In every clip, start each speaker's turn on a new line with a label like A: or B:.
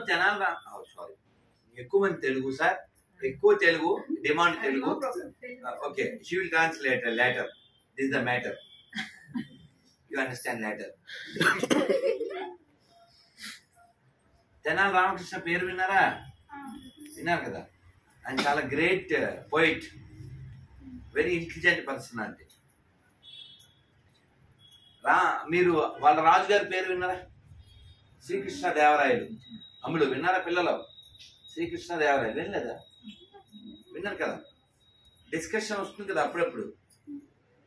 A: జనాలు సారీ ఎక్కువ మంది తెలుగు సార్, ఎక్కువ Telugu, demand Telugu. Okay, she will translate later. This the matter, you understand later. Tenali Ramakrishna పేరు విన్నారా? విన్నారు కదా. ఆయన చాలా great poet, very intelligent personality. మీరు వాళ్ళ రాజుగారి పేరు విన్నారా? శ్రీకృష్ణ దేవరాయలు. అమ్ముడు విన్నారా పిల్లలు? శ్రీకృష్ణ దేవరాయలు వినలేదా? విన్నారు కదా. డిస్కషన్ వస్తుంది కదా అప్పుడప్పుడు.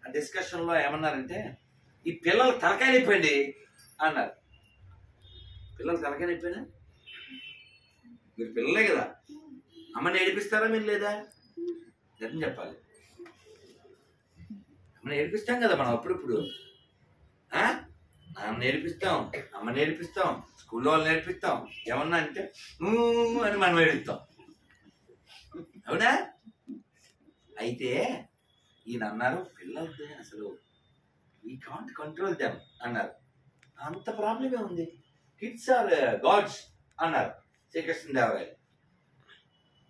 A: ఆ డిస్కషన్లో ఏమన్నారంటే, ఈ పిల్లలు తలకాయనిపోయింది అన్నారు. పిల్లలు తలకాయనిపోయినా? మీరు పిల్లలే కదా, అమ్మని ఏడిపిస్తారా మీరు లేదా? నిజం చెప్పాలి. అమ్మని ఏడిపిస్తాం కదా మనం అప్పుడప్పుడు. నాన్న నేర్పిస్తాం, అమ్మ నేర్పిస్తాం, స్కూల్లో వాళ్ళు నేర్పిస్తాం. ఏమన్నా అంటే అని మనం ఏడుస్తాం, అవునా? అయితే ఈయన అన్నారు, పిల్లలతో అసలు వీ కాంట్ కంట్రోల్ దెమ్ అన్నారు. అంత ప్రాబ్లమే ఉంది, కిడ్స్ ఆర్ గాడ్స్ అన్నారు Srikrishnadevarayalu.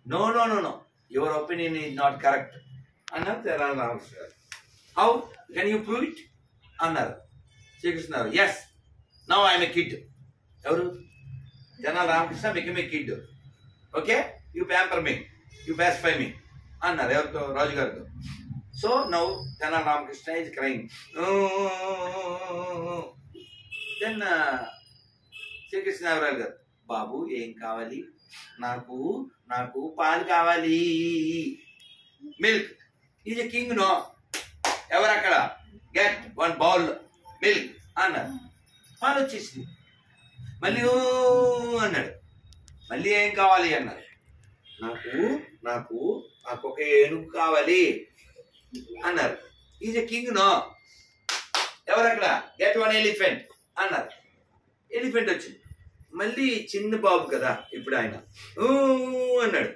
A: No no no no, your opinion is not correct అన్నారు తెనాలి రామకృష్ణ గారు. How can you prove it అన్నారు Srikrishnadevarayalu. Yes, now I'm a kid. ఎవరు? Tenali Ramakrishna become a kid. Okay, you pamper me, you pacify me అన్నారు. ఎవరితో? రాజుగారితో. So now Tenali Ramakrishna is crime. Then Srikrishnadevarayalu గారు, బాబు ఏం కావాలి? నాకు నాకు పాలు కావాలి, milk. Is a king no. ఎవరు అక్కడ? గెట్ 1 బౌల్ మిల్క్ అన్నారు. పాలు వచ్చేసింది. మళ్ళీ అన్నాడు. మళ్ళీ ఏం కావాలి అన్నారు. నాకు నాకు నాకు ఒక ఏనుగు కావాలి అన్నారు. Is a king no. ఎవరు అక్కడ? గెట్ 1 ఎలిఫెంట్ అన్నారు. ఎలిఫెంట్ వచ్చింది. మళ్ళీ చిన్న బాబు కదా ఇప్పుడు ఆయన అన్నాడు.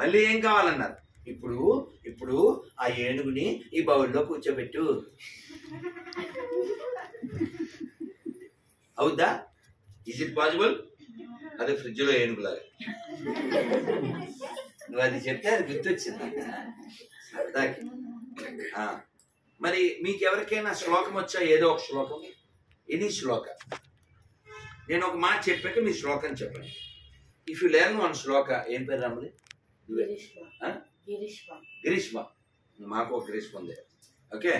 A: మళ్ళీ ఏం కావాలన్నారు. ఇప్పుడు ఇప్పుడు ఆ ఏనుగుని ఈ బౌల్లో కూర్చోబెట్టు. అవుద్దా? Is it possible? అదే ఫ్రిడ్జ్లో ఏనుగులాగా. నువ్వు అది చెప్తే అది గుర్తొచ్చింది సరదాకి. మరి మీకు ఎవరికైనా శ్లోకం వచ్చా? ఏదో ఒక శ్లోకం, ఎనీ శ్లోక. నేను ఒక మాట చెప్పాక మీ శ్లోకం చెప్పండి. ఇఫ్ యూ లెర్న్ 1 శ్లోక. ఏం పేరు రాముది? గిరీష్మ. మాకు ఒక గిరీష్మ ఉంది. ఓకే,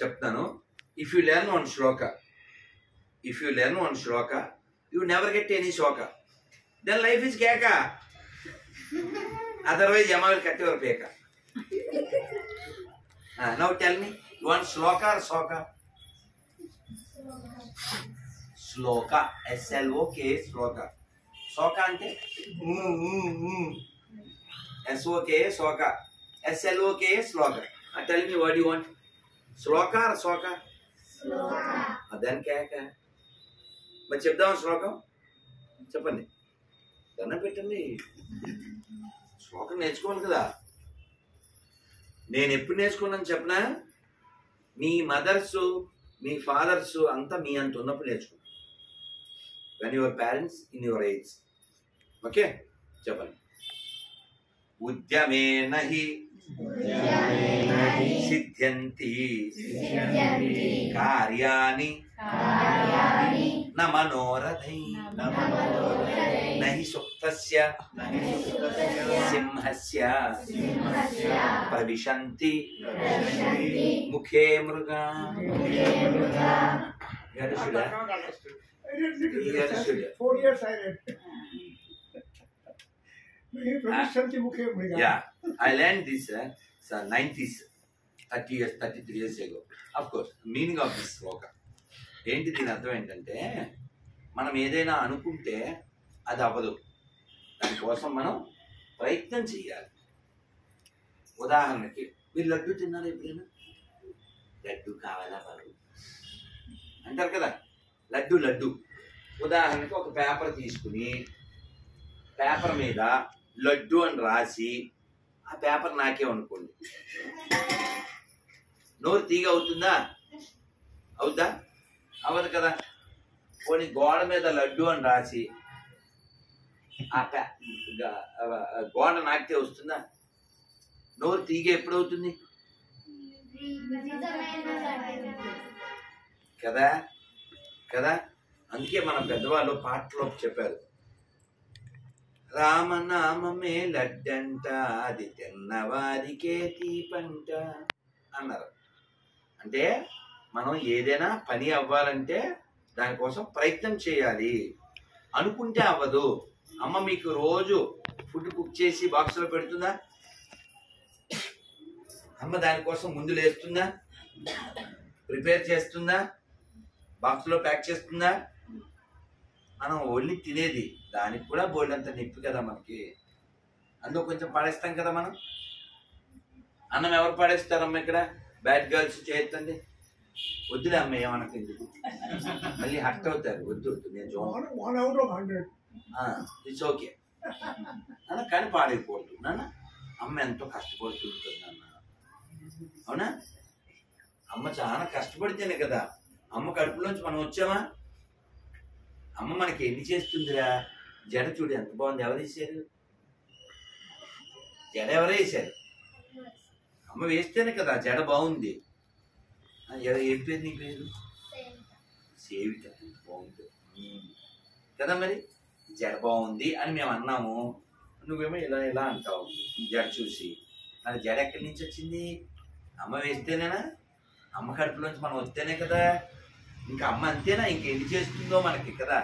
A: చెప్తాను. If you learn 1 shloka, if you learn 1 shloka, you never get any shoka. Then life is కేక. అదర్వైజ్ యమావిల్ కట్టేవారు పేక. Now tell me, you want shloka or shoka? Shloka, SLOK, shloka. Shoka అంటే SOK, shoka. SLOK, shloka. Tell me, what you want? Shloka or shoka? అదని కేక. మరి చెప్దాం శ్లోకం. చెప్పండి, దండం పెట్టండి. శ్లోకం నేర్చుకోవాలి కదా. నేను ఎప్పుడు నేర్చుకున్నాను చెప్పనా? మీ మదర్స్, మీ ఫాదర్స్ అంతా మీ అంత ఉన్నప్పుడు నేర్చుకున్నాను. when your parents in your age. Okay, చెప్పండి. ఉద్యమే నహి సిద్ధ్యంతి కార్యాణి న మనోరథై నహి సుప్తస్య సింహస్య ప్రవిశంతి ముఖే మృగా.
B: Four years I read.
A: Yeah, I learned this 90s, 30 years, 33 years ago. Of course, meaning of this sloka. ఏంటి దీని అర్థం ఏంటంటే, మనం ఏదైనా అనుకుంటే అది అవ్వదు. దానికోసం మనం ప్రయత్నం చేయాలి. ఉదాహరణకి, మీరు లడ్డు తిన్నారా ఎప్పుడైనా? లడ్డు కావాలా బాబు అంటారు కదా. లడ్డు లడ్డు. ఉదాహరణకి ఒక పేపర్ తీసుకుని, పేపర్ మీద లడ్డు అని రాసి ఆ పేపర్ నాకేమనుకోండి, నోరు తీగ అవుతుందా? అవుద్దా? అవ్వదు కదా. పోనీ గోడ మీద లడ్డు అని రాసి గోడ నాకితే వస్తుందా? నోరు తీగ ఎప్పుడవుతుంది కదా కదా. అందుకే మన పెద్దవాళ్ళు పాటలో చెప్పారు, రామనామమే లడ్డంట అది తిన్నవారికే తీపంట అన్నారు. అంటే మనం ఏదైనా పని అవ్వాలంటే దానికోసం ప్రయత్నం చేయాలి. అనుకుంటే అవ్వదు. అమ్మ మీకు రోజు ఫుడ్ కుక్ చేసి బాక్స్లో పెడుతుందా? అమ్మ దానికోసం ముందు లేస్తుందా? ప్రిపేర్ చేస్తుందా? బాక్స్లో ప్యాక్ చేస్తుందా? మనం ఓన్లీ తినేది, దానికి కూడా బోల్డంత నొప్పి కదా మనకి. అందులో కొంచెం పడేస్తాం కదా మనం. అన్నం ఎవరు పడేస్తారమ్మ? ఇక్కడ బ్యాడ్ గర్ల్స్ చేయొద్దండి. వద్దులే అమ్మ, ఏమనకు ఎందుకు, మళ్ళీ హర్ట్ అవుతారు. వద్దు వద్దు, నేను చూడండి, ఇట్స్ ఓకే అన్న. కానీ పాడైపోవద్దు నాన్న. అమ్మ ఎంతో కష్టపడుతుంటుంది అన్న, అవునా? అమ్మ చాలా కష్టపడితేనే కదా అమ్మ కడుపులోంచి మనం వచ్చామా. అమ్మ మనకి ఎన్ని చేస్తుందిరా. జడ చూడు ఎంత బాగుంది. ఎవరు వేసారు జడ? ఎవరు వేసారు? అమ్మ వేస్తేనే కదా జడ బాగుంది. ఏం పేరు నీ పేరు? సేవిత. బాగుంది కదా. మరి జడ బాగుంది అని మేము అన్నాము, నువ్వేమో ఇలా ఇలా అంటావు జడ చూసి. మరి జడ ఎక్కడి నుంచి వచ్చింది? అమ్మ వేస్తేనేనా? అమ్మ కడుపులోంచి మనం వస్తేనే కదా. ఇంకా అమ్మ అంతేనా? ఇంకేంటి చేస్తుందో మనకి కదా.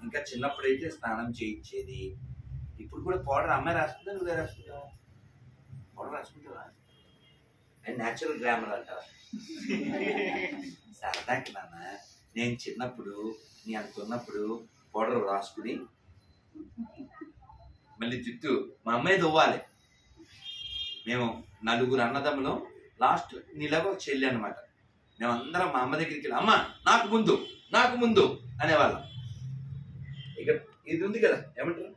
A: ఇంకా చిన్నప్పుడైతే స్నానం చేయించేది. ఇప్పుడు కూడా పౌడర్ అమ్మాయి రాస్తుందా, నువ్వే రాస్తుందా? పౌడర్ రాసుకుంటావా? అది న్యాచురల్ గ్లామర్ అంటావా? సరదాకి నాన్న, నేను చిన్నప్పుడు నీ అనుకున్నప్పుడు పౌడర్ రాసుకుని మళ్ళీ జుట్టు మా అమ్మాయి దువ్వాలి. మేము 4 అన్నదమ్ములు, లాస్ట్ నీలాగా చెల్లి అనమాట. మేమందరం మా అమ్మ దగ్గరికి వెళ్ళి, అమ్మ నాకు ముందు నాకు ముందు అనేవాళ్ళం. ఇక ఇది ఉంది కదా, ఏమంటారు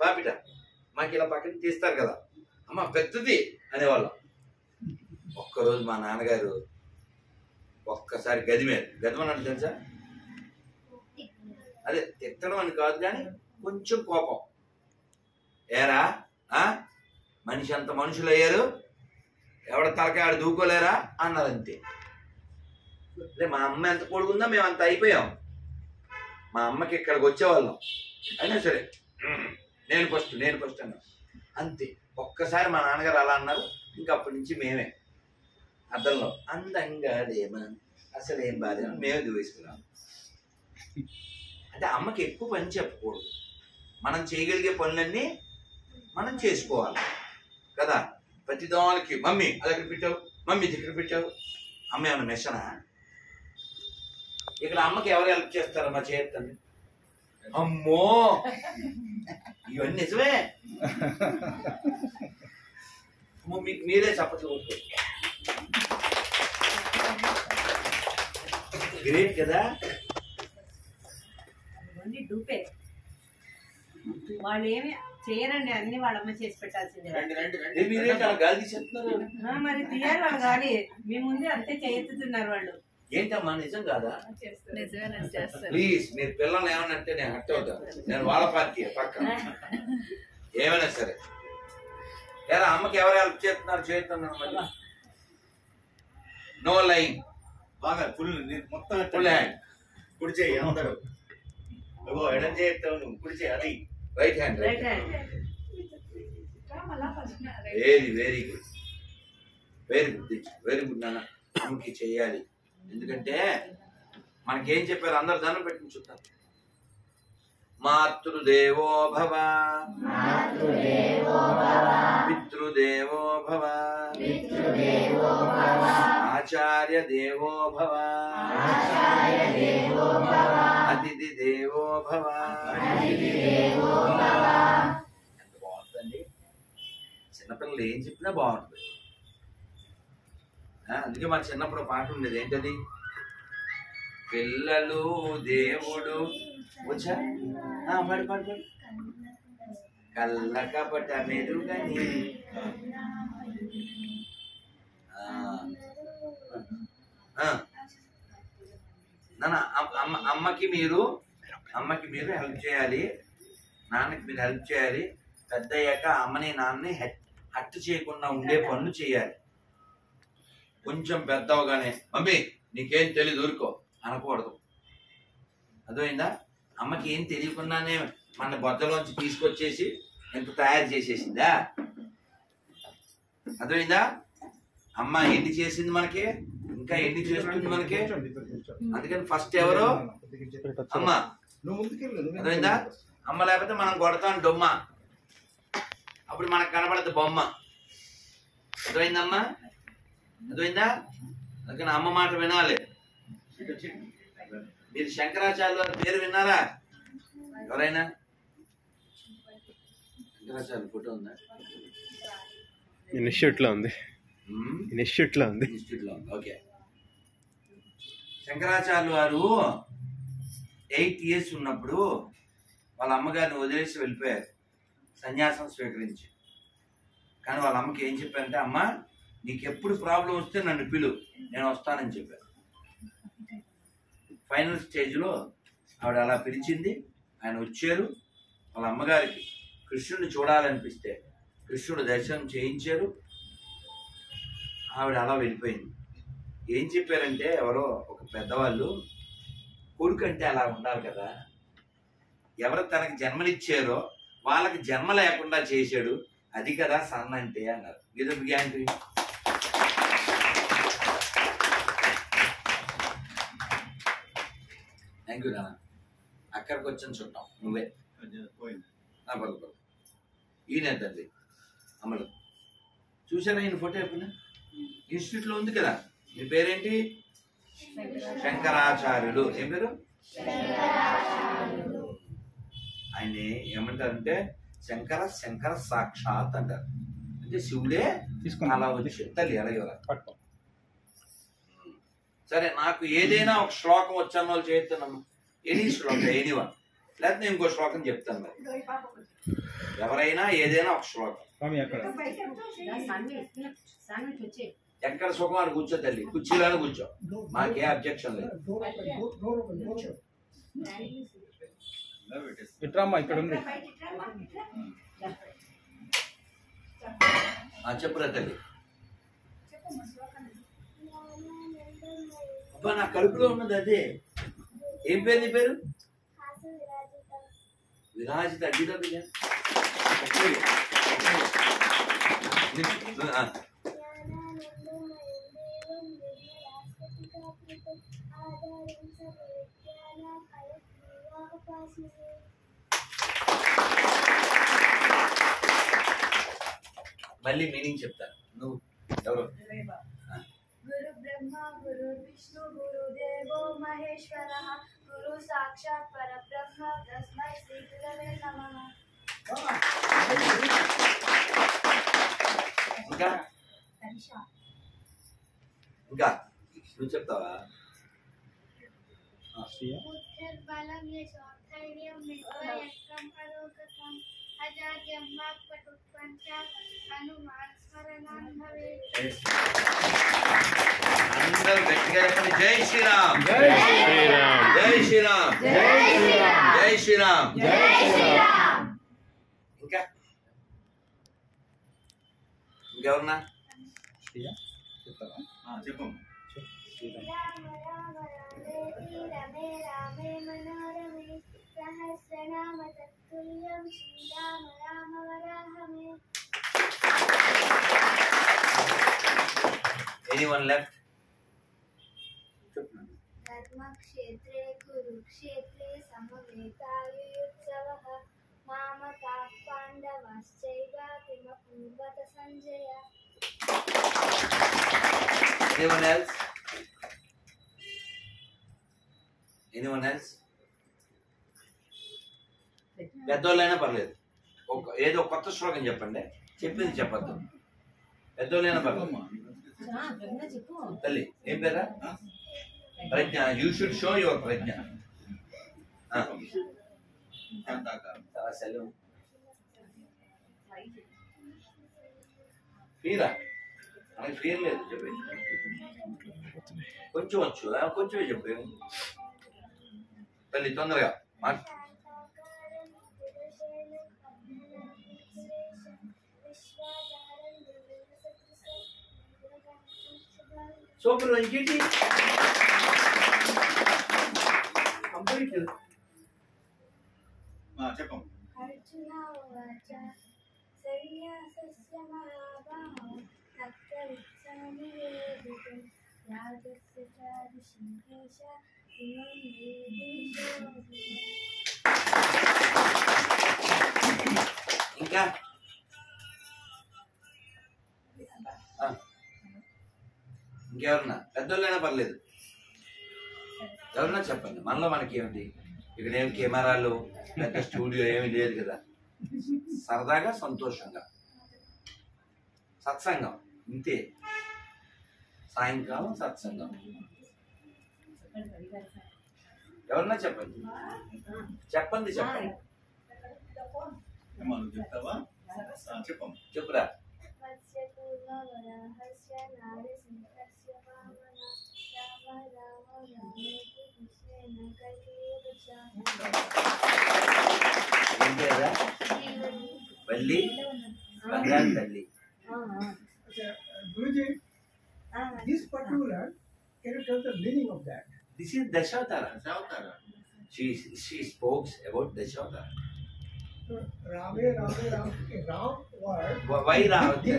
A: పాపిట, మాకు ఇలా పక్కన తీస్తారు కదా, అమ్మ పెద్దది అనేవాళ్ళం. ఒక్కరోజు మా నాన్నగారు ఒక్కసారి గదిమని తెలుసా? అదే తిట్టడం అని కాదు కానీ కొంచెం కోపం. ఏరా మనిషి అంత మనుషులు అయ్యారు, ఎవడ తలకాయ ఆడు దూకోలేరా అన్నారు. అంతే. మా అమ్మ ఎంత కొడుకుందా మేము అంత అయిపోయాం. మా అమ్మకి ఇక్కడికి వచ్చేవాళ్ళం అయినా సరే నేను ఫస్ట్ అన్నా. అంతే. ఒక్కసారి మా నాన్నగారు అలా అన్నారు. ఇంకా అప్పటి నుంచి మేమే అద్దంలో అందంగా లేమా అసలు ఏం బాధ మేమే దువేసుకున్నాం. అంటే అమ్మకి ఎక్కువ పని చెప్పకూడదు. మనం చేయగలిగే పనులన్నీ మనం చేసుకోవాలి కదా. ప్రతిదానికి మమ్మీ అది ఎక్కడ పెట్టావు, మమ్మీ దగ్గర పెట్టావు. అమ్మ ఏమన్నా మెషనా? ఇక్కడ అమ్మకి ఎవరు హెల్ప్ చేస్తారమ్మా? చేయొద్దండి. అమ్మో ఇవన్నీ నిజమే. మీరే చప్పట్లు కొట్టుకోండి. గ్రేట్ కదా.
C: వాళ్ళు ఏమి చేయరండి, అన్ని వాళ్ళమ్మ చేసి పెట్టాల్సిందే.
A: గాలి తీసేస్తున్నారు
C: మరి తీయాలి వాళ్ళు గాలి. మీ ముందే అంతే చేయెత్తుతున్నారు వాళ్ళు.
A: ఏంటమ్మా నిజం కాదా? ప్లీజ్ మీరు పిల్లల్ని ఏమనంటే నేను హర్ట్ అవుతాను. నేను వాళ్ళ పార్టీ పక్కన ఏమైనా సరే. ఎలా అమ్మకి ఎవరు హెల్ప్ చేస్తున్నారు మళ్ళీ? నో లైన్,
B: బాగా ఫుల్ మొత్తం
A: ఫుల్ హ్యాండ్.
B: కుడి చేయి అందరూ. ఎడం చేస్తావు నువ్వు, కుడి చేయి అది
A: right hand.
C: Right hand.
A: Very good very good very good నాన్న. అమ్మకి చెయ్యాలి. ఎందుకంటే మనకేం చెప్పారు? అందరు దండం పెట్టుకుని చూస్తారు. మాతృదేవో భవ, పితృదేవో భవ, ఆచార్య దేవో భవ, అతిథి దేవో భవ. ఎంత బాగుంటుందండి. చిన్నపిల్లలు ఏం చెప్పినా బాగుంటుంది. అందుకే మన చిన్నప్పుడు పాట ఉండేది. ఏంటది? పిల్లలు దేవుడు వచ్చా పాడు పాడు పాడు. కళ్ళ కపట మెరుగని అమ్మకి మీరు హెల్ప్ చేయాలి, నాన్నకి మీరు హెల్ప్ చేయాలి. పెద్ద అయ్యాక అమ్మని నాన్నని హర్ట్ చేయకుండా ఉండే పనులు చేయాలి. కొంచెం పెద్ద అవగానే మమ్మీ నీకేం తెలియదు ఊరుకో అనకూడదు. అర్థమైందా? అమ్మకి ఏం తెలియకుండానే మన బొద్దలోంచి తీసుకొచ్చేసి ఎంత తయారు చేసేసిందా? అర్థమైందా? అమ్మ ఎన్ని చేసింది మనకి, ఇంకా ఎన్ని చేస్తుంది మనకి. అందుకని ఫస్ట్ ఎవరు? అమ్మ. అర్థమైందా? అమ్మ లేకపోతే మనం కొడతాం డొమ్మ, అప్పుడు మనకు కనబడదు బొమ్మ. అర్థమైందమ్మా? అర్థమైందా? అందుకని అమ్మ మాట వినాలి. మీరు శంకరాచార్యుల వారి పేరు విన్నారా? ఎవరైనా? శంకరాచార్య ఫోటో ఉందా?
D: ఇన్స్టిట్యూట్ లో ఉంది.
A: ఓకే. శంకరాచార్యుల వారు 8 years ఉన్నప్పుడు వాళ్ళ అమ్మగారిని వదిలేసి వెళ్ళిపోయారు, సన్యాసం స్వీకరించి. కానీ వాళ్ళ అమ్మకి ఏం చెప్పారంటే, అమ్మ నీకు ఎప్పుడు ప్రాబ్లం వస్తే నన్ను పిలు, నేను వస్తానని చెప్పారు. ఫైనల్ స్టేజ్లో ఆవిడ అలా పిలిచింది, ఆయన వచ్చారు. వాళ్ళ అమ్మగారికి కృష్ణుడిని చూడాలనిపిస్తే కృష్ణుడు దర్శనం చేయించారు. ఆవిడ అలా వెళ్ళిపోయింది. ఏం చెప్పారంటే ఎవరో ఒక పెద్దవాళ్ళు, కొడుకు అంటే అలా ఉండాలి కదా, ఎవరు తనకి జన్మనిచ్చారో వాళ్ళకి జన్మ లేకుండా చేశాడు, అది కదా సన్న అంటే అన్నారు. ఇది గ్యారంటీ. థ్యాంక్ యూ నాన్న. అక్కడికి వచ్చని చుట్టాం నువ్వే. ఈయన తండ్రి అమలు. చూసారా ఈయన ఫోటో? ఎప్పుడు ఇన్స్టిట్యూట్లో ఉంది కదా. మీ పేరేంటి? శంకరాచార్యులు. ఏం పేరు? ఆయన ఏమంటారంటే శంకర సాక్షాత్ అంటారు. అంటే శివుడే అలా వచ్చి తల్లి అలాగే. సరే, నాకు ఏదైనా ఒక శ్లోకం వచ్చాను వాళ్ళు చేస్తున్నాము. ఎనీ శ్లోకం, ఎనీవన్. లేకపోతే నేను ఇంకో శ్లోకం చెప్తాను. మరి ఎవరైనా ఏదైనా ఒక శ్లోకం. ఎక్కడ సుఖం అని కూర్చో తల్లి, కుర్చీలోనే కూర్చో, మాకే అబ్జెక్షన్ లేదు.
D: ఇక్కడ ఉంది.
A: చెప్పురా తల్లి. అబ్బా నా కడుపులో ఉన్నది అదే. ఏం పేరు నీ పేరు? విరాజిత. అడ్డిదా బిడ్డ? మళ్ళీ మీనింగ్ చెప్తాను. నువ్వు ఎవరు?
E: గురు బ్రహ్మ గురు విష్ణు గురు దేవో మహేశ్వరః గురు సాక్షాత్ పరబ్రహ్మ తస్మై శ్రీ గురవే నమః.
A: ఇంకా ఇంకా నువ్వు చెప్తావా?
E: బలం యశోధైర్యం నిర్భయం పరోగతం అజాడ్యం వాక్పటుత్వంచ హనుమాన్ స్మరణాన్ భవేత్.
A: అందరూ గట్టిగా చెప్పండి. జై శ్రీరామ్.
D: జై శ్రీరామ్.
A: జై శ్రీరామ్. జై శ్రీరామ్. ఇంకా ఇంకెవరన్నా?
B: చెప్పు.
E: రామ రామ రామే రమే రామే మనోరమే సహస్రనామ తత్తుల్యం శ్రీరామ రామ వరాహమే.
A: Anyone left?
E: ధర్మక్షేత్రే కురుక్షేత్రే సమవేతాయుత్సవః మామకాః పాండవాశ్చైవ కిమకుర్వత Sanjaya.
A: Anyone else? Anyone else? పెద్దోళ్ళైనా పర్లేదు, ఏదో కొత్త శ్లోకం చెప్పండి. చెప్పింది చెప్పద్దు. పెద్దోళ్ళైనా పర్లేదు. తల్లి ఏం పేరా? ప్రజ్ఞ. యూ షుడ్ షో యువర్ ప్రజ్ఞ. సెలవు ఫీరా? మనకి ఫీర్ లేదు. చెప్పి కొంచెం వచ్చు, కొంచెమే చెప్పు. తల్లి తొందరగా సూపర్ ఇంకేంటి కంప్లీట్
B: చెప్పం
E: అర్జున ఉవాచ సన్యాసస్య మహాబాహో తత్త్వమిచ్ఛామి వేదితుం రాజస్య చ ఋషికేశ ఇమం వేదిషోऽధి.
A: ఇంకా ఇంకెవరన్నా పెద్దోళ్ళైనా పర్లేదు ఎవరన్నా చెప్పండి మనలో మనకి ఏమిటి ఇక్కడ ఏం కెమెరాలు లేక స్టూడియో ఏమి లేదు కదా సరదాగా సంతోషంగా సత్సంగం ఇంతే సాయంకాలం సత్సంగం ఎవరన్నా చెప్పండి చెప్పండి చెప్పండి
B: మనం చెప్తావా చెప్పం
A: చెప్పురా
E: మత్స్య కూర్మ వరాహస్య నారసింహస్య వామన రామ రామ రామేతి కృష్ణేన కల్పేవచ.
A: ఏంటేదా వల్లి బంగారు తల్లి
F: Guruji, this particular, can you tell the meaning of that?
A: This is Dashavatara
B: చదువుతారా
A: she spoke about దశావతార
F: Rame, Rame, Ram, Ram word.
A: why Ram
F: The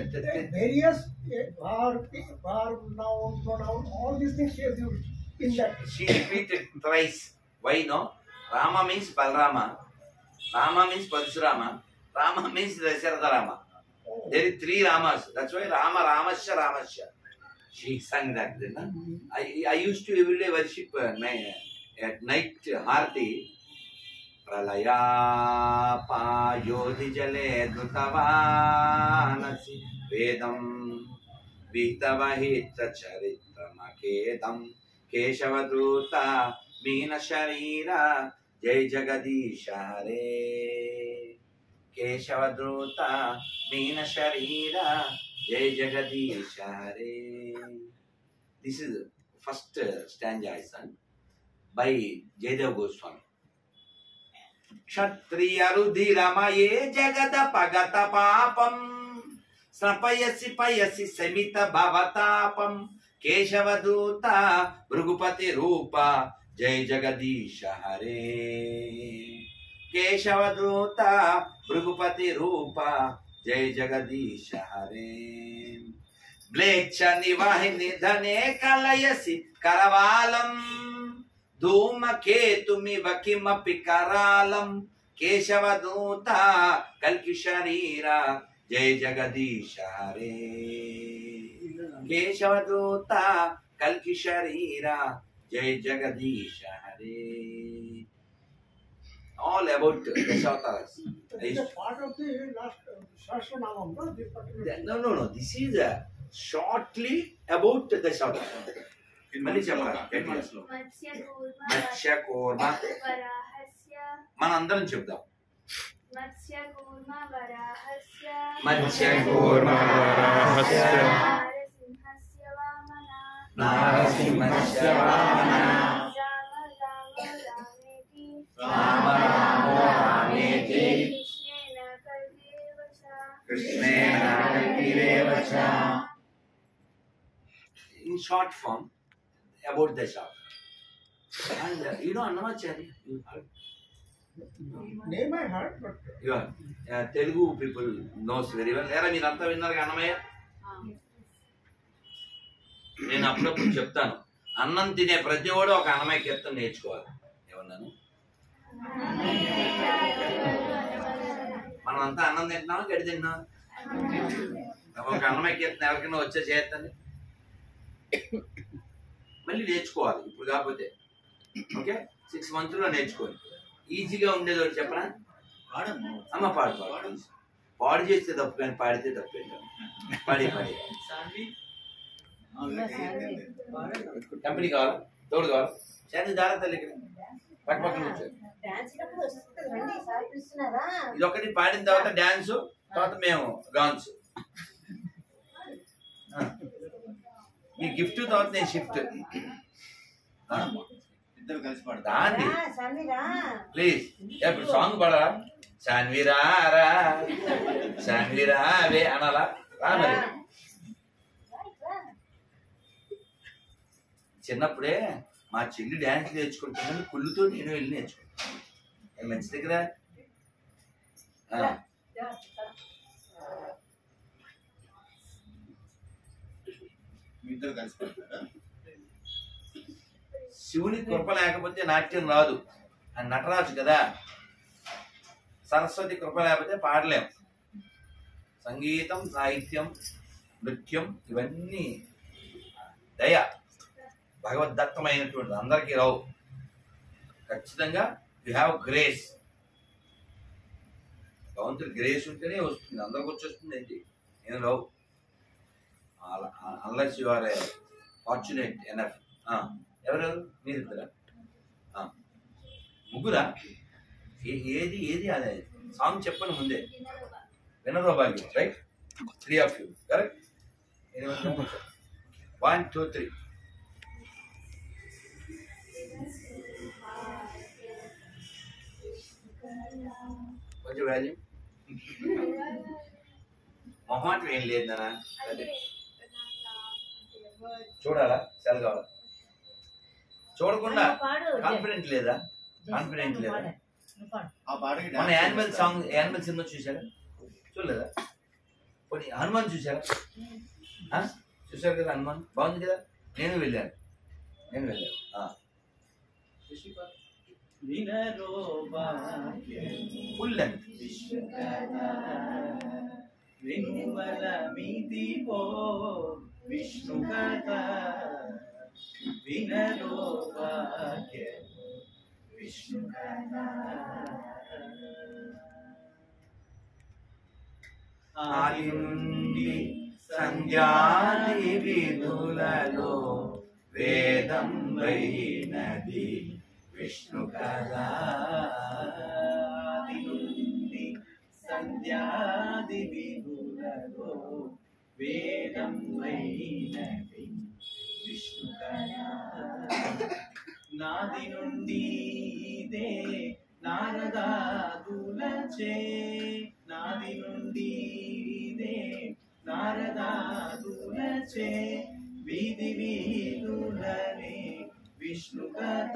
F: various verb, noun, pronoun, all these things she has used in that.
A: she repeated thrice why no Rama means Balarama Rama means Parshurama Rama means Dasharatha Rama. There is 3 Ramas. That's why Rama, Ramasya, Ramasya. She sang that. Then, I used to every day worship at night Harti. Pralaya payodhi jale dhutavanasi vedam vitavahitra charitramakedam keshavadruta meena sharira jai jagadisha hare. కేశవద్రూత మీన శరీర జయ జగదీశ హరే. This is first stanza is sung by Jayadev Goswami. క్షత్రియ రుధిరమయే జగద పగత పాపం స్నపయసి పయసి సమిత భవతాపం కేశవదూత భృగుపతి రూప జయ జగదీశ హరే. కేశవదూత భృగుపతి రూప జయ జగదీశ హరే. మ్లేచ్ఛ నివాహిని ధనే కలయసి కరవాలం ధూమకేతుమివ కిమపి కరాలం కేశవదూత కల్కి శరీర జయ జగదీశ హరే. కేశవదూత కల్కి శరీర జయ జగదీశ Hare. All about Dashawataras.
F: It's a part of the last Sahasranamam, no? This particular.
A: No. This is shortly about Dashawataras. మళ్ళీ చెప్పరా
B: మనసులో
E: మత్స్య కూర్మ
A: మత్స్య కూర్మ
E: వరాహస్య
A: మనందరం చెప్దాం.
E: మత్స్య కూర్మ వరాహస్య
A: మత్స్య కూర్మ వరాహస్య
E: నారసింహస్య Vamana
A: నారసింహస్య Vamana
E: Rama Rama రామేతి
A: Rama Rama రామేతి
E: కృష్ణేన కల్పేవచ.
A: కృష్ణేన కల్పిరేవచ. In short form, about Dashawataras. And you know Annamachari, you heard?
F: Name I heard, but
A: You are Telugu people knows very well. ఎరా మీరు అంతా విన్నారు అన్నమయ్య? నేను అప్పుడప్పుడు చెప్తాను, అన్నం తినే ప్రతి వాడు ఒక అన్నమయ్య కీర్తన నేర్చుకోవాలి. ఏమన్నాను? మనం అంతా అన్నం తింటున్నామా గడి తింటున్నాం? ఒక అన్నమయ్య కీర్తన ఎవరికైనా వచ్చే చేద్దండి. మళ్ళీ నేర్చుకోవాలి ఇప్పుడు కాకపోతే. ఓకే, 6 months లో నేర్చుకోవాలి. ఈజీగా ఉండేది ఒకటి చెప్పనా?
B: పాడమ్మా
A: అమ్మ పాడు పాడు చేస్తే తప్పు కానీ పాడితే తప్పు. పాడి కంపెనీ కావాలా, తోడు కావాలా? శాంతి జాగ్రత్త పక్క పక్కన కూర్చోండి. ఇది ఒకటి పాడిన తర్వాత డాన్స్, తర్వాత మేము గాన్స్. మీ గిఫ్ట్ తర్వాత నేను షిఫ్ట్.
B: ఇద్దరు కలిసి పడతారు.
A: దాన్ని
C: రా, సమీరా.
A: ప్లీజ్ ఇప్పుడు సాంగ్ పాడరా? శాన్విరా రా శాన్విరా అవే అనాలా? రా మరి. చిన్నప్పుడే మా చెల్లి డ్యాన్స్ నేర్చుకుంటానని కుళ్ళుతో నేను వెళ్ళి నేర్చుకుంటాను. అది మంచిది కదా.
B: మీ ఇద్దరు కలిసి పడతారా?
A: శివుని కృప లేకపోతే నాట్యం రాదు అని నటరాజు కదా. సరస్వతి కృప లేకపోతే పాడలేం. సంగీతం, సాహిత్యం, నృత్యం ఇవన్నీ దయ భగవద్దత్తమైనటువంటి అందరికీ రావు. ఖచ్చితంగా యు హ్యావ్ గ్రేస్. భగవంతుడి గ్రేస్ ఉంటేనే వస్తుంది, అందరికి వచ్చేస్తుంది. ఏంటి నేను రావు unless you are fortunate enough. ఎవరెవరు మీరిద్దరా? ముగ్గురా? ఏది ఏది అదే సాంగ్ చెప్పండి ముందే. వినరో భాగ్యం, రైట్? 3 of you, correct? 1 2 3. కొంచెం వాల్యూ మొహమాటం ఏం లేదు నాన్న. చూడాలా? సెల్ కావాలా? చూడకుండా కాన్ఫిడెంట్ లేదా? కాన్ఫిడెంట్ లేదా?
B: ఆ పాటకి
A: మన యానిమల్ సాంగ్, యానిమల్ సినిమా చూసారా? చూడలేదా? పోనీ హనుమాన్ చూసారా? చూసారు కదా హనుమాన్, బాగుంది కదా. నేను వెళ్ళాను. Full length.
B: విష్ణు కథ వినరో భాగ్యం విష్ణు కథ.
A: ఆది నుండి సంధ్యాది విధులలో వేదం వైనది విష్ణు కదా.
B: ఆది నుండి సంధ్యాది విధులలో వేదం వైనది విష్ణు కదా. నాది నుండి ఇదే నారదాదులచే, నాది నుండి ఇదే నారదాదులచే వీధి వీధులనే విష్ణు కథ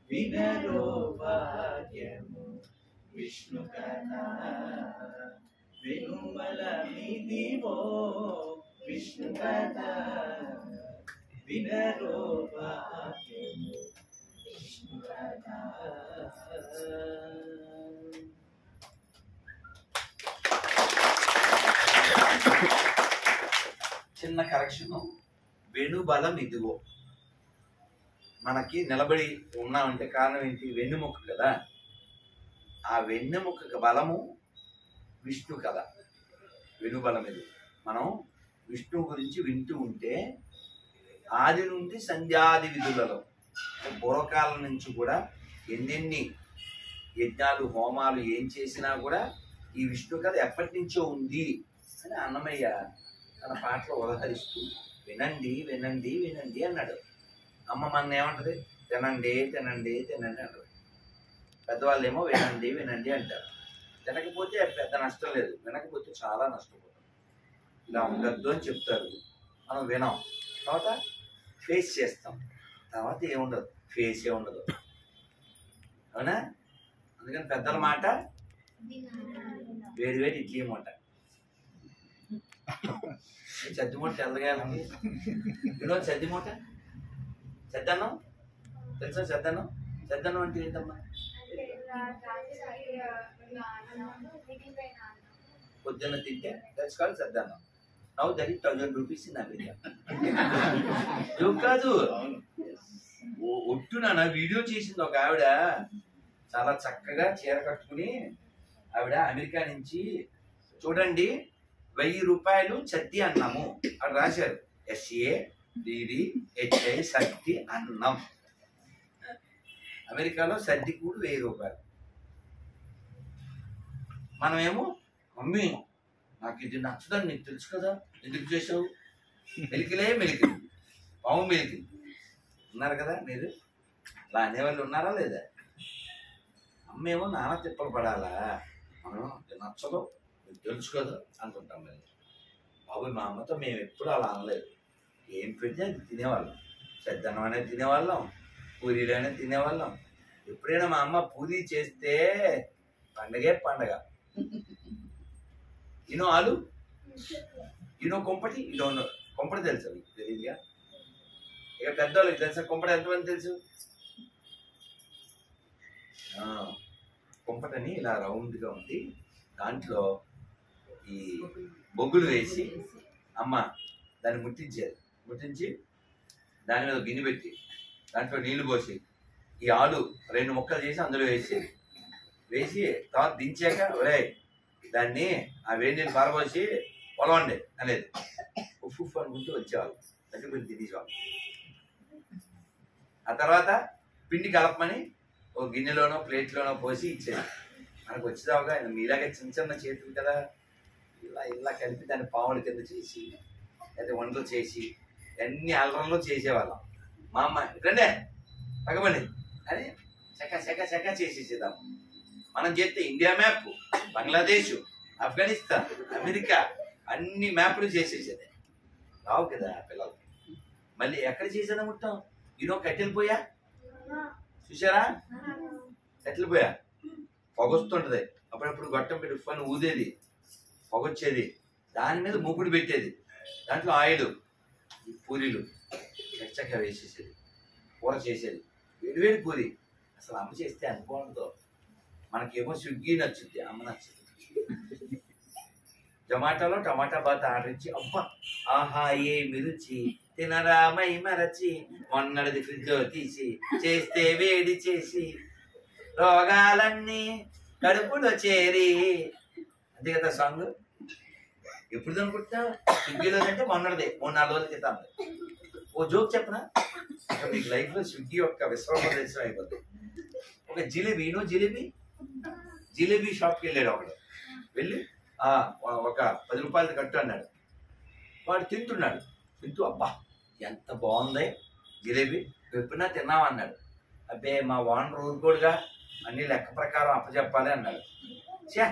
B: వినరో భాగ్యము విష్ణు కథ. వెనుమల మీదివో విష్ణు కథ వినరో భాగ్యము విష్ణు కథ.
A: చిన్న కరెక్షన్. వెనుబలం ఇదిగో. మనకి నిలబడి ఉన్నామంటే కారణం ఏంటి? వెన్నుముక్క కదా. ఆ వెన్నెముక బలము విష్ణు కదా. వెనుబలం ఇది. మనం విష్ణువు గురించి వింటూ ఉంటే ఆది నుండి సంధ్యాది విధులలో పూర్వకాలం నుంచి కూడా ఎన్నెన్ని యజ్ఞాలు హోమాలు ఏం చేసినా కూడా ఈ విష్ణు కథ ఎప్పటి నుంచో ఉంది అని అన్నమయ్య తన పాటలో ఉదహరిస్తూ వినండి వినండి వినండి అన్నాడు. అమ్మ మన ఏమంటది? తినండి తినండి తినండి అంటారు. పెద్దవాళ్ళు ఏమో వినండి వినండి అంటారు. తినకపోతే పెద్ద నష్టం లేదు, వినకపోతే చాలా నష్టపోతాం. ఇలా ఉండద్దు అని చెప్తారు, మనం వినాం. తర్వాత ఫేస్ చేస్తాం, తర్వాత ఏముండదు, ఫేసే ఉండదు. అవునా? అందుకని పెద్దల మాట వేడి వేడి ఇడ్లీ మూట, చద్ది మూట తెల్లగాయలకి. వినో చద్ది మూట, చద్దన్నం తెలుసా? చద్దన్నం, చద్దన్నం అంటే ఏంటమ్మా? పొద్దున్న తింటే దట్స్ కాల్డ్ చద్దన్నం. Now that is 1000 rupees in America. కాదు, ఒట్టునా వీడియో చేసింది ఒక ఆవిడ, చాలా చక్కగా చీర కట్టుకుని. ఆవిడ అమెరికా నుంచి, చూడండి 1000 రూపాయలు చద్ది అన్నము అని రాశారు. SADDHI సద్ది అన్నం. అమెరికాలో సద్ది కూడా 1000 రూపాయలు. మనమేమో మమ్మీ నాకు ఇది నచ్చదని నీకు తెలుసు కదా, ఎందుకు చేసావు? మెలికిలే మెలికింది, పాము మెలికింది. ఉన్నారు కదా మీరు, అలా అనేవాళ్ళు ఉన్నారా లేదా? అమ్మేమో నాన్న తిప్పలు పడాలా, మనం నచ్చదు మీకు తెలుసుకోదు అనుకుంటాం. మేము బాబు మా అమ్మతో మేము ఎప్పుడు అలా అనలేదు. ఏం పెడితే అది తినేవాళ్ళం. సద్దన్నం అనేది తినేవాళ్ళం, పూరీలు అనేది తినేవాళ్ళం. ఎప్పుడైనా మా అమ్మ పూరీ చేస్తే పండగే పండగ. ఈనో ఆలు, ఈనో కొంపటి, ఈనో కొంపటి తెలుసా మీకు? తెలియదుగా. ఇక పెద్దవాళ్ళకి తెలుసా కొంపటి? ఎంతమంది తెలుసు? కొంపటని ఇలా రౌండ్గా ఉంది, దాంట్లో ఈ బొగ్గులు వేసి అమ్మ దాన్ని ముట్టించేది. ముట్టించి దాని మీద గిన్నె పెట్టి దాంట్లో నీళ్లు పోసి ఈ ఆలు 2 ముక్కలు చేసి అందులో వేసేది. వేసి తర్వాత దించాక ఒరే దాన్ని ఆ వేడి నీళ్ళు పారబోసి పొలవండి అనేది. ఉఫ్ అనుకుంటూ వచ్చేవాళ్ళు, అంటే కొంచెం తినేసేవాళ్ళు. ఆ తర్వాత పిండి కలపమని ఒక గిన్నెలోనో ప్లేట్లోనో పోసి ఇచ్చేది. మనకు వచ్చేదావుగా మీలాగే చిన్న చిన్న చేతులు కదా, ఇలా ఇలా కలిపి దాన్ని పాముల కింద చేసి లేదా వంటలు చేసి అన్ని అల్లరంలో చేసేవాళ్ళం. మా అమ్మ ఇక్కడే పగబండి అని చెక్క చేసేసేదాము. మనం చేస్తే India map, Bangladesh, Afghanistan, America అన్ని మ్యాప్లు చేసేసేది. రావు కదా పిల్లలు. మళ్ళీ ఎక్కడ చేసేదా మొత్తం ఈనో కట్టెలు పోయా చూసారా? కట్టెలు పోయా పొగొస్తుంటది. అప్పుడప్పుడు గొట్టం పెట్టి ఫన్ ఊదేది, పొగొచ్చేది. దాని మీద మూకుడు పెట్టేది, దాంట్లో ఆయిల్, పూరీలు చక్కగా వేసేసేది, కూర చేసేది. వేడివేడి పూరి. అసలు అమ్మ చేస్తే అనుకోవడంతో మనకేమో స్విగ్గీ నచ్చుద్ది, అమ్మ నచ్చుద్ది. జొమాటోలో టమాటా బాత్ ఆర్డర్ ఇచ్చి అబ్బా ఆహా ఏమి రుచి తినరా మై మరచి మొన్నటిది ఫ్రిడ్జ్ లో తీసి చేస్తే వేడి చేసి రోగాలన్నీ కడుపులో చేరి. అంతే కదా సాంగ్. ఎప్పుడు అనుకుంటా స్విగ్గీలో అంటే మొన్నటిదే 3-4 రోజుల క్రితం. ఓ జోక్ చెప్పనా, మీకు లైఫ్ లో స్విగ్గీ యొక్క విశ్వప్రదేశం అయిపోతుంది. ఒక జిలేబీ షాప్కి వెళ్ళాడు ఒకడు. వెళ్ళి ఒక 10 రూపాయలది కట్టు అన్నాడు. వాడు తింటున్నాడు. తింటూ అబ్బా ఎంత బాగుంది జిలేబీ, ఎప్పుడైనా తిన్నావా అన్నాడు. అబ్బే మా ఓనర్ ఊరుకోడుగా, అన్ని లెక్క ప్రకారం అప్పచెప్పాలి అన్నాడు. చా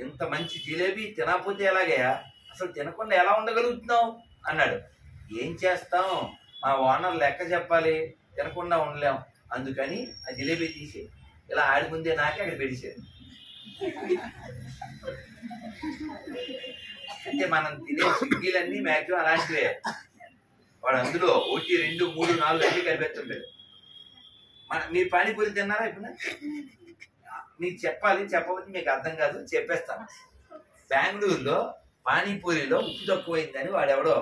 A: ఇంత మంచి జిలేబీ తినకపోతే ఎలాగయ్యా, అసలు తినకుండా ఎలా ఉండగలుగుతున్నావు అన్నాడు. ఏం చేస్తాం, మా ఓనర్ లెక్క చెప్పాలి, తినకుండా ఉండలేం. అందుకని ఆ జిలేబీ తీసి ఇలా ఆడి ముందే నాకే అక్కడ పెట్టేశారు. అంటే మనం తినే స్విగ్గీలన్నీ మ్యాక్సిమం అలాంటివే. వాడు అందులో 1, 2, 3, 4 అన్ని కలిపెత్తుంటాడు. మీరు పానీపూరి తిన్నారా ఇప్పుడు? మీకు చెప్పాలి, చెప్పకపోతే మీకు అర్థం కాదు, చెప్పేస్తాను. బెంగళూరులో పానీపూరిలో ఉప్పు తక్కువైందని వాడెవడో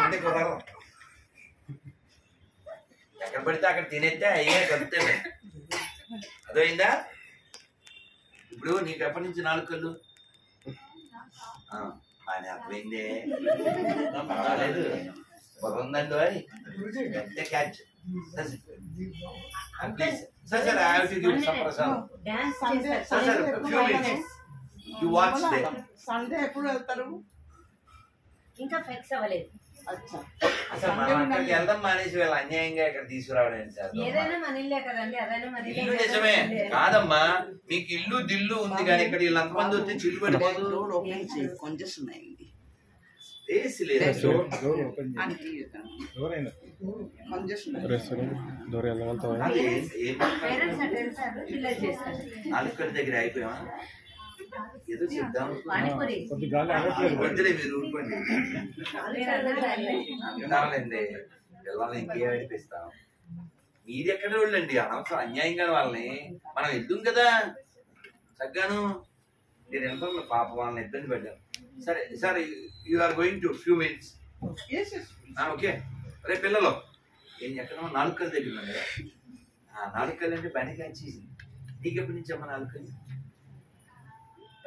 A: అంటే కుదరదు. ఎక్కడ పడితే అక్కడ తినేస్తే అయ్యే కలుపుతాడు. అదైందా? ఇప్పుడు నీకు ఎప్పటి నుంచి 4 కళ్ళు? బాగా అర్థమైందే. లేదు బాగుందండి అంతే catch. Please sir sir I have to give some prasadam. Sir sir few minutes you watch they.
G: Sunday ఎప్పుడు వెళ్తారు?
C: ఇంకా ఫిక్స్ అవ్వలేదు.
A: అసలు మనం అక్కడికి వెళ్దాం మానేసి వీళ్ళు అన్యాయంగా ఇక్కడ తీసుకురావడం సార్.
C: ఏదైనా మన ఇల్లే కదండి, అదైనా మన
A: ఇల్లు నిజమే కాదమ్మా, మీకు ఇల్లు దిల్లు ఉంది కానీ ఇక్కడ వీళ్ళు అంతమంది వస్తే చిల్లు పడిపోదు. నాలుగు దగ్గర అయిపోయామా? ఏదో చెప్దాం వద్దులే, మీరు ఊరుకోండి. అంటారులేండి, పిల్లల్ని ఇంకే నడిపిస్తాం. మీది ఎక్కడ వాళ్ళండి అనవసరం అన్యాయంగా వాళ్ళని మనం వెళ్దాం కదా చక్కగాను. నేను వెళ్తాను, పాప వాళ్ళని ఇబ్బంది పెట్టాను. సరే సరే you are going to few minutes. Okay. అరే పిల్లలు ఏం ఎక్కడ 4 కళ్ళు దగ్గర కదా. 4 కళ్ళు అంటే బండి కాచేసి నీకు ఎప్పటి నుంచి అమ్మ 4 కళ్ళు?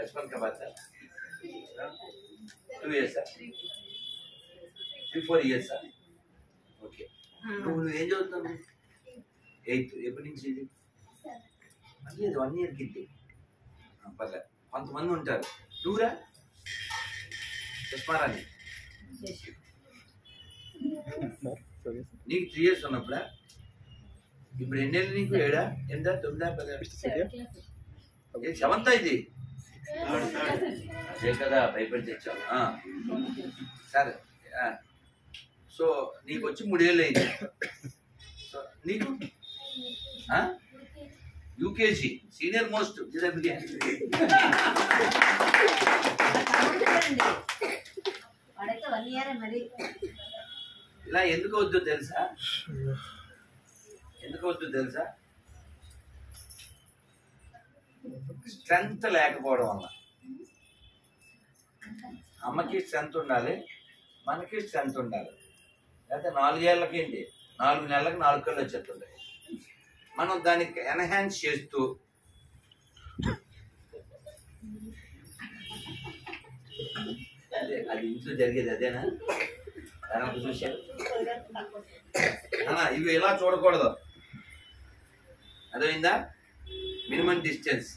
A: बचपन का बात है। 2 years 3-4 years ఓకే. నువ్వు ఏం చదువుతున్నావు? 8th. ఎప్పటి నుంచి ఇది? లేదు 1 year కింద. పర్లేదు, కొంతమంది ఉంటారు. నువ్వురా చస్మారాని నీకు 3 years ఉన్నప్పుడా? ఇప్పుడు ఎన్నేళ్ళు నీకు? 7 ఎంత 9 10 7th ఇది అదే కదా భయపడి తెచ్చావు. సరే సో నీకు వచ్చి 3 ఏళ్ళు అయింది. సో నీకు యూకేజీ సీనియర్ మోస్ట్.
C: వాడైతే 1 year మరి.
A: ఇలా ఎందుకు వద్దు తెలుసా? ఎందుకు వద్దు తెలుసా? స్ట్రెంగ్త్ లేకపోవడం వల్ల. అమ్మకి స్ట్రెంగ్త్ ఉండాలి, మనకి స్ట్రెంగ్త్ ఉండాలి. లేకపోతే 4 ఏళ్ళకి ఏంటి 4 నెలలకు 4 కళ్ళు వచ్చేస్తుంది. మనం దానికి ఎన్హాన్స్ చేస్తూ అదే అది ఇంట్లో జరిగేది అదేనా? చూసారు ఇవి ఇలా చూడకూడదు. అదైందా? మినిమం డిస్టెన్స్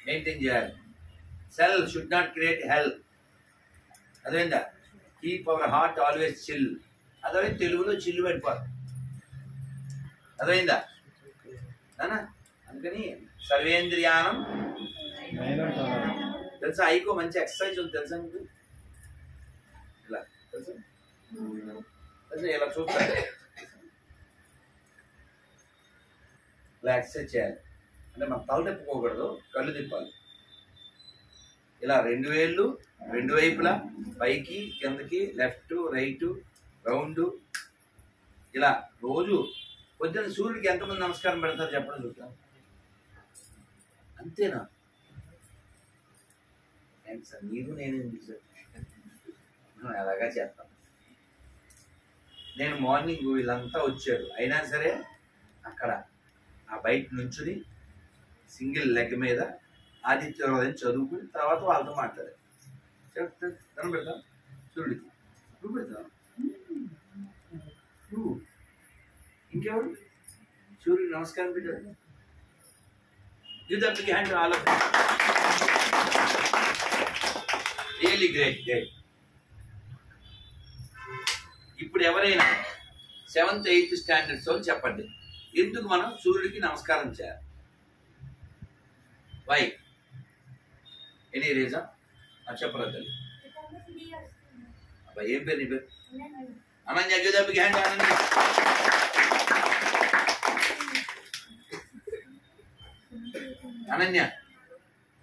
A: మెయింటైన్ చేయాలి. Cell should not create hell. అదైందా? Keep our heart always chill. అదే తెలుగులో చిల్లు పెట్టుకోవాలి. అదైందా? అందుకని సర్వేంద్రియానం తెలుసా? ఐకో మంచి ఎక్సర్సైజ్ ఉంది తెలుసా మీకు? ఇలా తెలుసా? ఇలా చూస్తారు, ఇలా ఎక్సర్సైజ్ చేయాలి. అంటే మనం తల తిప్పుకోకూడదు, కళ్ళు తిప్పాలి. ఇలా 2 వేళ్ళు 2 వైపులా పైకి కిందకి లెఫ్ట్ రైట్ రౌండ్. ఇలా రోజు పొద్దున్న సూర్యుడికి ఎంతమంది నమస్కారం పెడతారు చెప్పడం చూద్దాం. అంతేనా? సార్ మీరు నేను ఎందుకు సార్ మనం ఎలాగా చేస్తాం. నేను మార్నింగ్ వీళ్ళంతా వచ్చారు అయినా సరే అక్కడ ఆ బయట నుంచుని సింగిల్ లెగ్ మీద ఆదిత్య హృదయం చదువుకుని తర్వాత వాళ్ళతో మాట్లాడారు. దండం పెడతాం సూర్యుడికి. నువ్వు పెడతావు? నువ్వు ఇంకెవరు సూర్యుడికి నమస్కారం పెట్టాడు? Hand all of really great great. ఇప్పుడు ఎవరైనా 7th 8th స్టాండర్డ్స్ వాళ్ళు చెప్పండి, ఎందుకు మనం సూర్యుడికి నమస్కారం చేయాలి? వై? Any reason? చెప్పరా తల్లి? అబ్బా ఏం పేరు నీ పేరు? అనన్య. గిదబ్బకి హ్యాండ్ అనన్య. అనన్య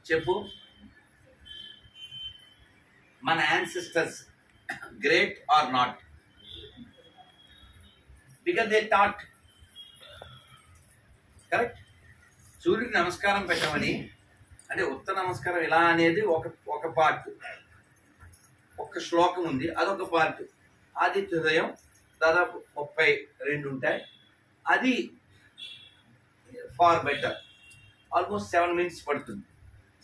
A: చెప్పు. మన ancestors great or not? Because they taught. Correct. సూర్యుడికి నమస్కారం పెట్టమని అంటే ఉత్తర నమస్కారం ఇలా అనేది ఒక పార్ట్, ఒక శ్లోకం ఉంది, అదొక పార్ట్. ఆదిత్య హృదయం దాదాపు 32 ఉంటాయి. అది ఫార్ బెటర్. ఆల్మోస్ట్ 7 minutes పడుతుంది.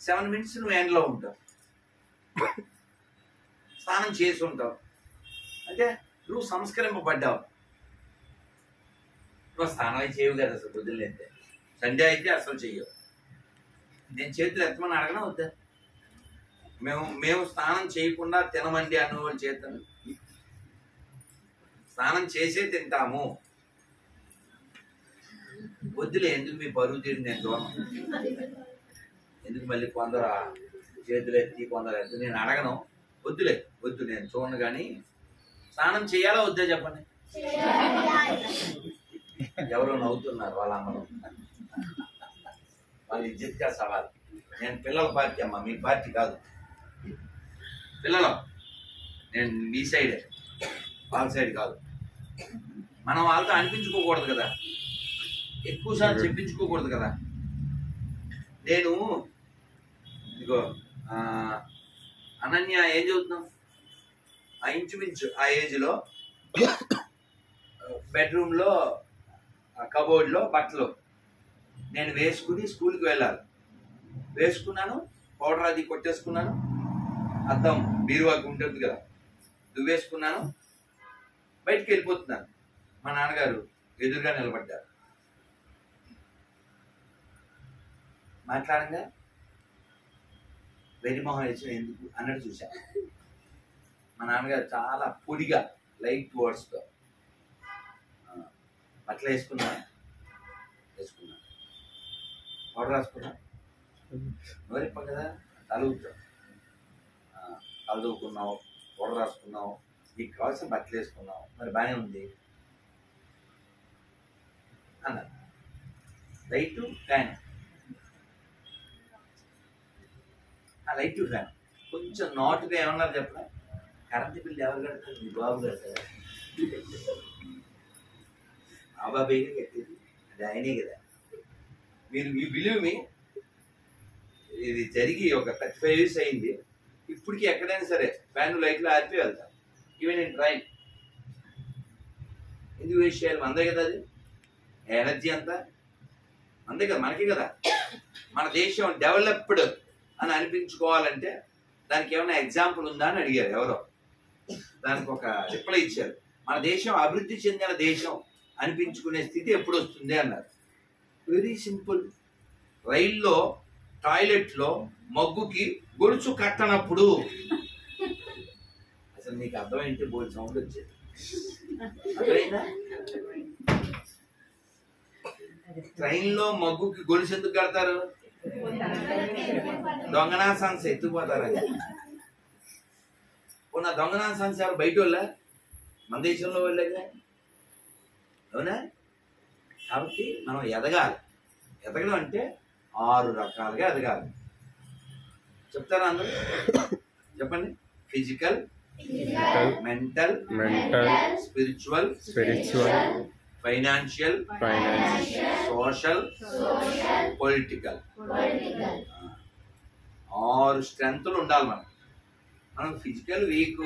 A: 7 minutes నువ్వు ఎండ్లో ఉంటావు, స్నానం చేసి ఉంటావు, అంటే నువ్వు సంస్కరింపబడ్డావు. నువ్వు స్నానం అయితే చేయవు కదా అసలు పొద్దున్నైతే. సండే అయితే అసలు చెయ్యవు. నేను చేతులు ఎత్తమని అడగనా వద్దా? మేము స్నానం చేయకుండా తినమండి అన్న వాళ్ళు చేస్తాను. స్నానం చేసే తింటాము. వద్దులే, ఎందుకు మీ బరువు తీరు నేను చూడను. ఎందుకు మళ్ళీ కొందరు చేతులు ఎత్తి కొందరు ఎత్తి నేను అడగను. వద్దులే, వద్దు, నేను చూడను. కానీ స్నానం చేయాలా వద్దా చెప్పండి? ఎవరో నవ్వుతున్నారు వాళ్ళ అమ్మలు. వాళ్ళు ఇజ్జత్గా సవాల్. నేను పిల్లల పార్టీ అమ్మ, మీ పార్టీ కాదు. పిల్లలు నేను మీ సైడే, వాళ్ళ సైడ్ కాదు. మనం వాళ్ళతో అనిపించుకోకూడదు కదా, ఎక్కువసార్లు చెప్పించుకోకూడదు కదా. నేను ఇదిగో అనన్య ఏం చదువుతున్నాం? ఆ ఇంచుమించు ఆ ఏజ్లో బెడ్రూమ్లో కబోర్డ్లో బట్టలు నేను వేసుకుని స్కూల్కి వెళ్ళాలి. వేసుకున్నాను, పౌడర్ అది కొట్టేసుకున్నాను, అద్దం బీరువాకి ఉంటుంది కదా, దువ్వేసుకున్నాను, బయటికి వెళ్ళిపోతున్నాను. మా నాన్నగారు ఎదురుగా నిలబడ్డారు. మాట్లాడంగా వెరిమొహం వేసిన ఎందుకు అన్నట్టు చూశాను. మా నాన్నగారు చాలా పొడిగా లైట్ వర్డ్స్తో బట్టలు వేసుకున్నా పౌడర్ రాసుకున్నా నోరిప్ప కదా తలుగుతాం తలుదుకున్నావు పౌడర్ రాసుకున్నావు నీకు కావాల్సిన బట్టలు వేసుకున్నావు మరి బాగానే ఉంది అన్నారు. లైట్ ఫ్యాన్ లైట్ ఫ్యాన్ కొంచెం నాటుగా ఏమన్నారు చెప్పరా? కరెంట్ బిల్లు ఎవరు కడతారు? మీ బాబు కడతారా? ఆ బాబేగా కట్టేది, అది ఆయనే కదా. మీరు ఈ బిలీవ్ మీ, ఇది జరిగి ఒక 35 years అయింది. ఇప్పటికీ ఎక్కడైనా సరే ఫ్యాన్ లైట్లు ఆరిపోయి వెళ్తాం. ఈవెన్ ఇన్ ట్రైన్ ఎందుకు వేస్ట్ చేయాలి? మందే కదా, అది ఎనర్జీ అంతా అంతే కదా, మనకి కదా. మన దేశం డెవలప్డ్ అని అనిపించుకోవాలంటే దానికి ఏమైనా ఎగ్జాంపుల్ ఉందా అని అడిగారు ఎవరో. దానికి ఒక రిప్లై ఇచ్చారు. మన దేశం అభివృద్ధి చెందిన దేశం అనిపించుకునే స్థితి ఎప్పుడు వస్తుంది అన్నారు. Very simple. రైల్లో టాయిలెట్లో మగ్గుకి గొలుసు కట్టనప్పుడు. అసలు నీకు అర్థమైంటే బోల్ సౌండ్ వచ్చేది. అర్థమైందా? ట్రైన్లో మగ్గుకి గొలుసు ఎందుకు కడతారు? దొంగనా సాన్స్ ఎత్తుకుపోతారని. నా దొంగనా సాన్స్ ఎవరు? బయట వాళ్ళ, మన దేశంలో వాళ్ళగా. అవునా? కాబట్టి మనం ఎదగాలి. ఎదగడం అంటే 6 రకాలుగా ఎదగాలి. చెప్తారా అందరూ? చెప్పండి. Physical, mental, spiritual, financial, social, political. 6 స్ట్రెంగ్త్లు ఉండాలి మనం. మనం physical weak,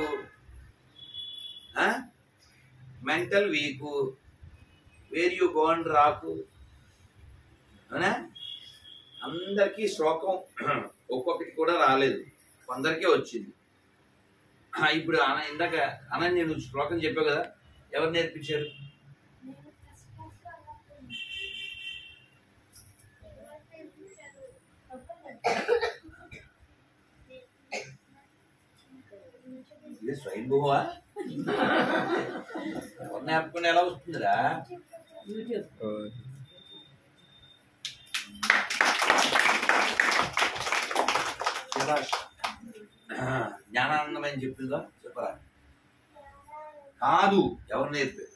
A: mental weak, where you gone రాకు. అవునా? అందరికీ శ్లోకం ఒక్కొక్కటి కూడా రాలేదు, కొందరికే వచ్చింది. ఇప్పుడు ఇందాక అనన్య నువ్వు శ్లోకం చెప్పావు కదా, ఎవరు నేర్పించారు? ఇది స్వయంభువా? జ్ఞాపకం ఎలా వస్తుందిరా? జ్ఞానానందమని చెప్పిందా? చెప్పరా? కాదు, ఎవరు నేర్పారు?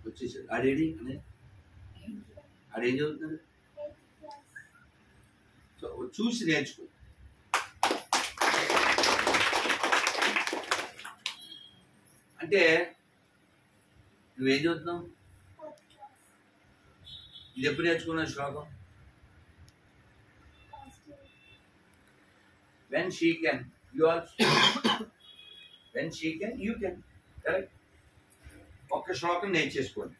A: వచ్చేసాడు. ఆడేడి ఆడేం చదువుతున్నాడు? సో చూసి నేర్చుకో. అంటే నువ్వేం చదువుతున్నావు? ఇది ఎప్పుడు నేర్చుకున్నావు శ్లోకం? When she can, you also. When she can, you can. Correct? ఒక్క శ్లోకం నేర్చేసుకోండి.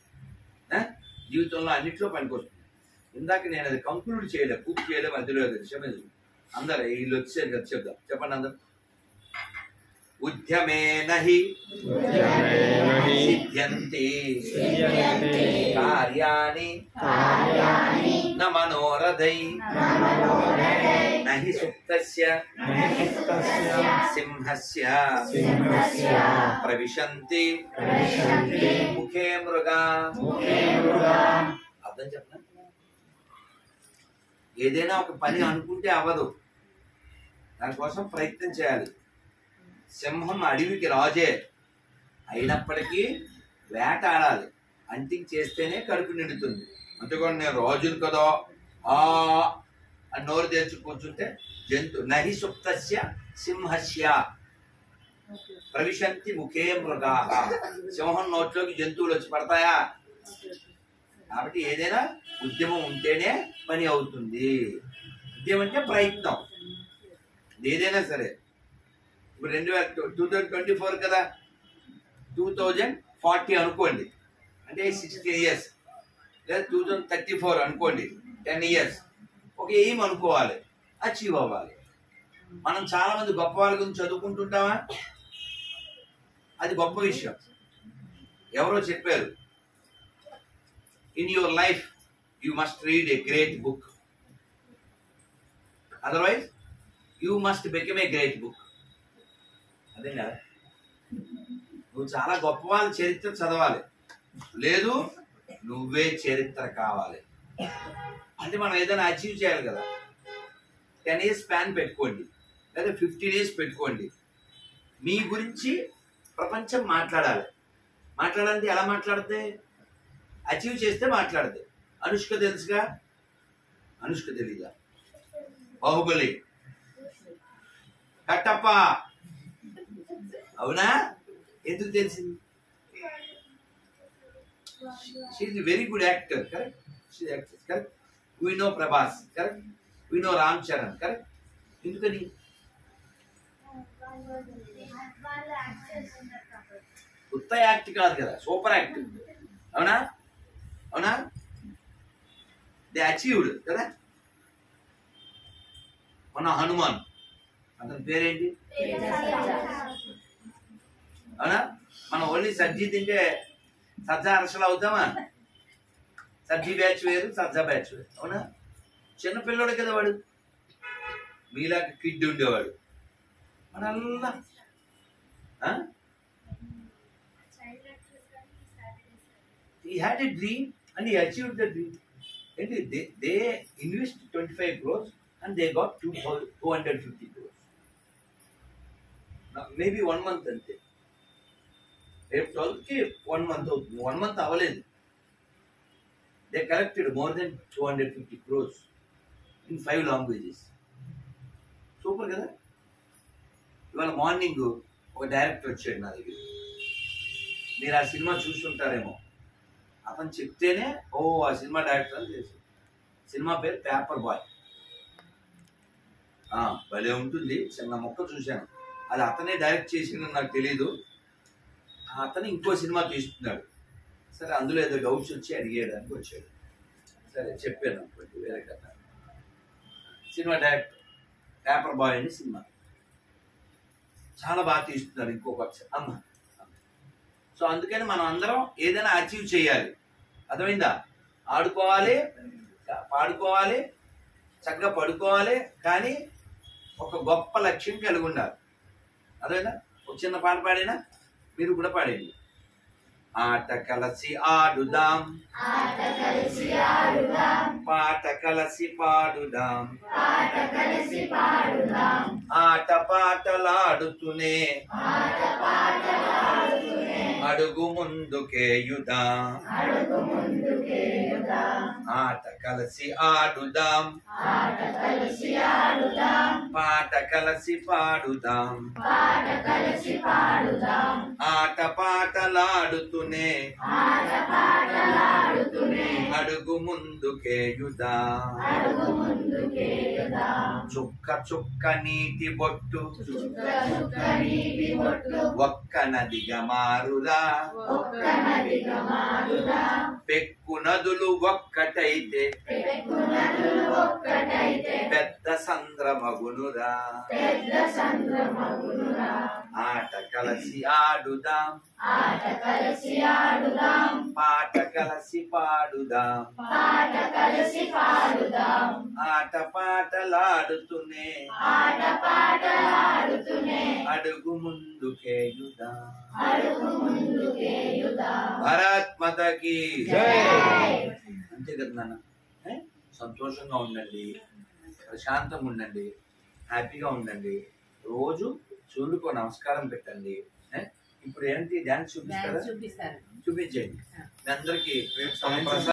A: జీవితంలో అన్నింటిలో పనికొస్తుంది. ఇందాక నేను అది కంక్లూడ్ చేయలేదు, పూర్తి చేయలేదు, మధ్యలో క్షమించు. అందరు వీళ్ళు వచ్చారు కదా, చెప్దాం. చెప్పండి అందరు. ఉద్యమేన హి సిద్ధ్యంతి కార్యాణి న మనోరథై నహి సుప్తస్య సింహస్య ప్రవిశంతి ముఖే మృగా. అర్థం చెప్పనా? ఏదైనా ఒక పని అనుకుంటే అవ్వదు, దానికోసం ప్రయత్నం చేయాలి. సింహం అడవికి రాజే అయినప్పటికీ వేటాడాలి. హంటింగ్ చేస్తేనే కడుపు నిండుతుంది. అంతేకాని నేను రాజును కదా అని నోరు తెచ్చి కూర్చుంటే జంతు. నహి సుప్తస్య సింహస్య ప్రవిశంతి ముఖే మృగా. సింహం నోట్లోకి జంతువులు వచ్చి పడతాయా? కాబట్టి ఏదైనా ఉద్యమం ఉంటేనే పని అవుతుంది. ఉద్యమం అంటే ప్రయత్నం. ఏదైనా సరే. ఇప్పుడు 2024 కదా, 2040 అనుకోండి, అంటే 60 years. లేదా 2034 అనుకోండి, 10 years. ఒక ఎయిమ్ అనుకోవాలి, అచీవ్ అవ్వాలి. మనం చాలా మంది గొప్ప వాళ్ళ గురించి చదువుకుంటుంటామా? అది గొప్ప విషయం. ఎవరో చెప్పారు, in your life you must read a great book, otherwise you must become a great book. అదే కదా, నువ్వు చాలా గొప్ప వాళ్ళ చరిత్ర చదవాలి, లేదు నువ్వే చరిత్ర కావాలి. అంటే మనం ఏదైనా అచీవ్ చేయాలి కదా. 10 years స్పాన్ పెట్టుకోండి, లేదా 15 years పెట్టుకోండి. మీ గురించి ప్రపంచం మాట్లాడాలి. మాట్లాడాలంటే ఎలా మాట్లాడితే? అచీవ్ చేస్తే మాట్లాడితే. అనుష్క తెలుసుగా? అనుష్క తెలీదా? బాహుబలి, కట్టప్ప, అవునా? ఎందుకు తెలిసింది? She's very good actor, correct? She actor, correct? We know Prabhas, correct? We know Ram Charan, correct? ఎందుకని?
E: వాళ్ళు యాక్ట్ చేస్తున్నారు కాబట్టి.
A: కొత్త యాక్ట్ కాదు కదా, సూపర్ యాక్ట్, అవునా? అవునా? దే అచీవ్డ్ కదా. మన హనుమాన్, అతని పేరేంటి? అవునా? మనం ఓన్లీ సబ్జీ తింటే సజ్జా అరసలు అవుతామా? సబ్జీ బ్యాచ్ వేరు, సజ్జా బ్యాచ్ వేరు, అవునా? చిన్నపిల్లడు కదా వాడు, మీలాగా కిడ్ ఉండేవాడు. మనల్లా he had a dream and he achieved the dream. And they invested 25 crores and they got 250 crores. Now, maybe 1 month ante. రేపు 12 కి 1 month అవుతుంది. 1 month అవ్వలేదు. They collected more than 250 crores in 5 languages. Super కదా. ఇవాళ morning ఒక director వచ్చాడు నా దగ్గర. మీరు ఆ సినిమా చూస్తుంటారేమో. అతను చెప్తేనే ఓ ఆ సినిమా డైరెక్టర్ అని తెలుసు. సినిమా పేరు పేపర్ బాయ్. భలే ఉంటుంది. చిన్న మొక్క చూశాను, అది అతనే డైరెక్ట్ చేసిందని నాకు తెలీదు. అతను ఇంకో సినిమా తీస్తున్నాడు. సరే, అందులో ఏదో డౌట్స్ వచ్చి అడిగేయడానికి వచ్చాడు. సరే చెప్పాను అనుకోండి, వేరే కథ. సినిమా డైరెక్టర్ పేపర్ బాయ్ అని సినిమా చాలా బాగా తీస్తున్నారు. ఇంకొక అమ్మ. సో అందుకని మనం అందరం ఏదైనా అచీవ్ చేయాలి. అర్థమైందా? ఆడుకోవాలి, పాడుకోవాలి, చక్కగా పడుకోవాలి, కానీ ఒక గొప్ప లక్ష్యం కలిగి ఉండాలి. అర్థమైందా? ఒక చిన్న పాట పాడినా మీరు కూడా పాడేయండి. ఆట కలసి ఆడుదాం, పాట కలిసి పాడుదాం, ఆట పాటలాడుతూనే అడుగు ముందుకేయుదాం. ఆట కలిసి ఆడుదాం, పాట కలిసి పాడుదాం, ఆట పాటలాడుతూనే అడుగు ముందుకేయుదాం. చుక్క చుక్క నీటి బొట్టు ఒక్క నదిగా మారురా, పెక్కు నదులు ఒక్కటైతే పెద్ద సంద్రమగునురా. ఆట కలిసి ఆడుదాం, పాట కలిసి పాడుదాం, ఆట పాటలాడుతూనే అడుగు ముందుకేయుదాం. భారత్ మాతాకి అంతే కదా నాన్న. సంతోషంగా ఉండండి, ప్రశాంతంగా ఉండండి, హ్యాపీగా ఉండండి. రోజు సూర్యుడికి నమస్కారం పెట్టండి. ఇప్పుడు ఏంటి డాన్స్ చూపిస్తారా?
C: చూపిస్తారు.
A: చూపించండి. మీ అందరికి